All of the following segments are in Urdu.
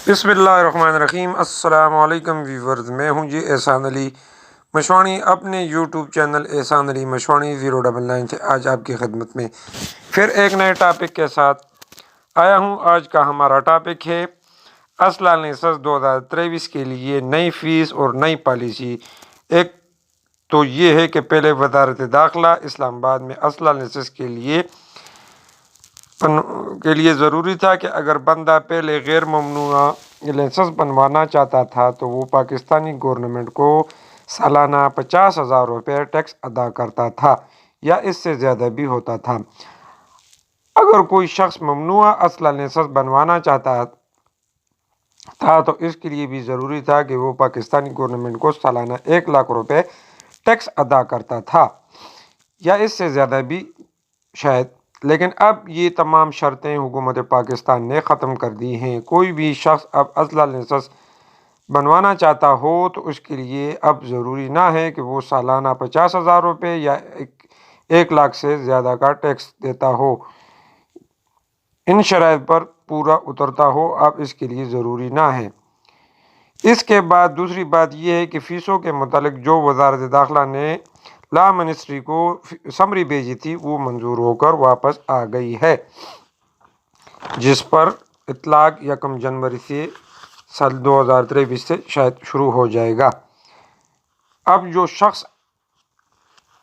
بسم اللہ الرحمن الرحیم۔ السلام علیکم ویورز، میں ہوں جی احسان علی مشواڑی اپنے یوٹیوب چینل احسان علی مشواڑی 099 سے آج آپ کی خدمت میں پھر ایک نئے ٹاپک کے ساتھ آیا ہوں۔ آج کا ہمارا ٹاپک ہے اسلحہ لائسنس 2023 کے لیے نئی فیس اور نئی پالیسی۔ ایک تو یہ ہے کہ پہلے وزارت داخلہ اسلام آباد میں اسلحہ لائسنس کے لیے ضروری تھا کہ اگر بندہ پہلے غیر ممنوعہ لائسنس بنوانا چاہتا تھا تو وہ پاکستانی گورنمنٹ کو سالانہ 50,000 روپے ٹیکس ادا کرتا تھا یا اس سے زیادہ بھی ہوتا تھا۔ اگر کوئی شخص ممنوعہ اسلحہ لائسنس بنوانا چاہتا تھا تو اس کے لیے بھی ضروری تھا کہ وہ پاکستانی گورنمنٹ کو سالانہ 1 لاکھ روپے ٹیکس ادا کرتا تھا یا اس سے زیادہ بھی شاید، لیکن اب یہ تمام شرطیں حکومت پاکستان نے ختم کر دی ہیں۔ کوئی بھی شخص اب اسلحہ لائسنس بنوانا چاہتا ہو تو اس کے لیے اب ضروری نہ ہے کہ وہ سالانہ 50,000 روپے یا 1 لاکھ سے زیادہ کا ٹیکس دیتا ہو، ان شرائط پر پورا اترتا ہو، اب اس کے لیے ضروری نہ ہے۔ اس کے بعد دوسری بات یہ ہے کہ فیسوں کے متعلق جو وزارت داخلہ نے لا منسٹری کو سمری بھیجی تھی وہ منظور ہو کر واپس آ گئی ہے، جس پر اطلاق 1 جنوری سے سال 2023 سے شاید شروع ہو جائے گا۔ اب جو شخص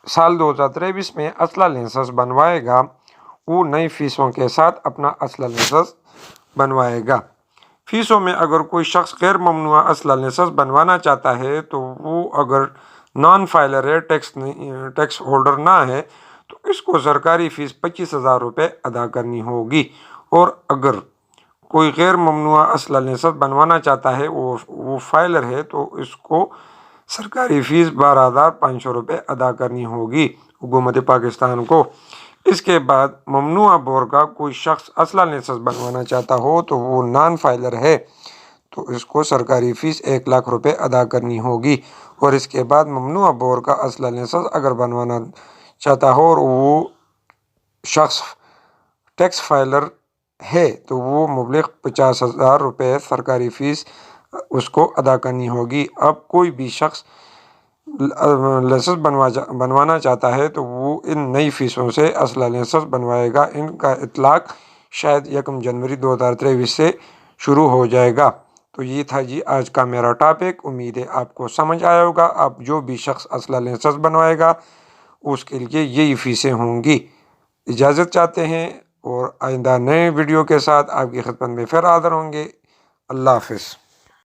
سال 2023 میں اسلحہ لائسنس بنوائے گا وہ نئی فیسوں کے ساتھ اپنا اسلحہ لائسنس بنوائے گا۔ فیسوں میں اگر کوئی شخص غیر ممنوعہ اسلحہ لائسنس بنوانا چاہتا ہے تو وہ اگر نان فائلر ہے، ٹیکس ہولڈر نہ ہے، تو اس کو سرکاری فیس 25,000 روپے ادا کرنی ہوگی، اور اگر کوئی غیر ممنوعہ اسلحہ لائسنس بنوانا چاہتا ہے وہ فائلر ہے تو اس کو سرکاری فیس 12,500 روپے ادا کرنی ہوگی حکومت پاکستان کو۔ اس کے بعد ممنوعہ بور کا کوئی شخص اسلحہ لائسنس بنوانا چاہتا ہو تو وہ نان فائلر ہے تو اس کو سرکاری فیس 1 لاکھ روپے ادا کرنی ہوگی، اور اس کے بعد ممنوعہ بور کا اسلحہ لائسنس اگر بنوانا چاہتا ہو اور وہ شخص ٹیکس فائلر ہے تو وہ مبلغ 50,000 روپے سرکاری فیس اس کو ادا کرنی ہوگی۔ اب کوئی بھی شخص لائسنس بنوانا چاہتا ہے تو وہ ان نئی فیسوں سے اسلحہ لائسنس بنوائے گا۔ ان کا اطلاق شاید 1 جنوری 2023 سے شروع ہو جائے گا۔ تو یہ تھا جی آج کا میرا ٹاپک، امید ہے آپ کو سمجھ آیا ہوگا۔ اب جو بھی شخص اسلحہ لائسنس بنوائے گا اس کے لیے یہی فیسیں ہوں گی۔ اجازت چاہتے ہیں اور آئندہ نئے ویڈیو کے ساتھ آپ کی خدمت میں پھر حاضر ہوں گے۔ اللہ حافظ۔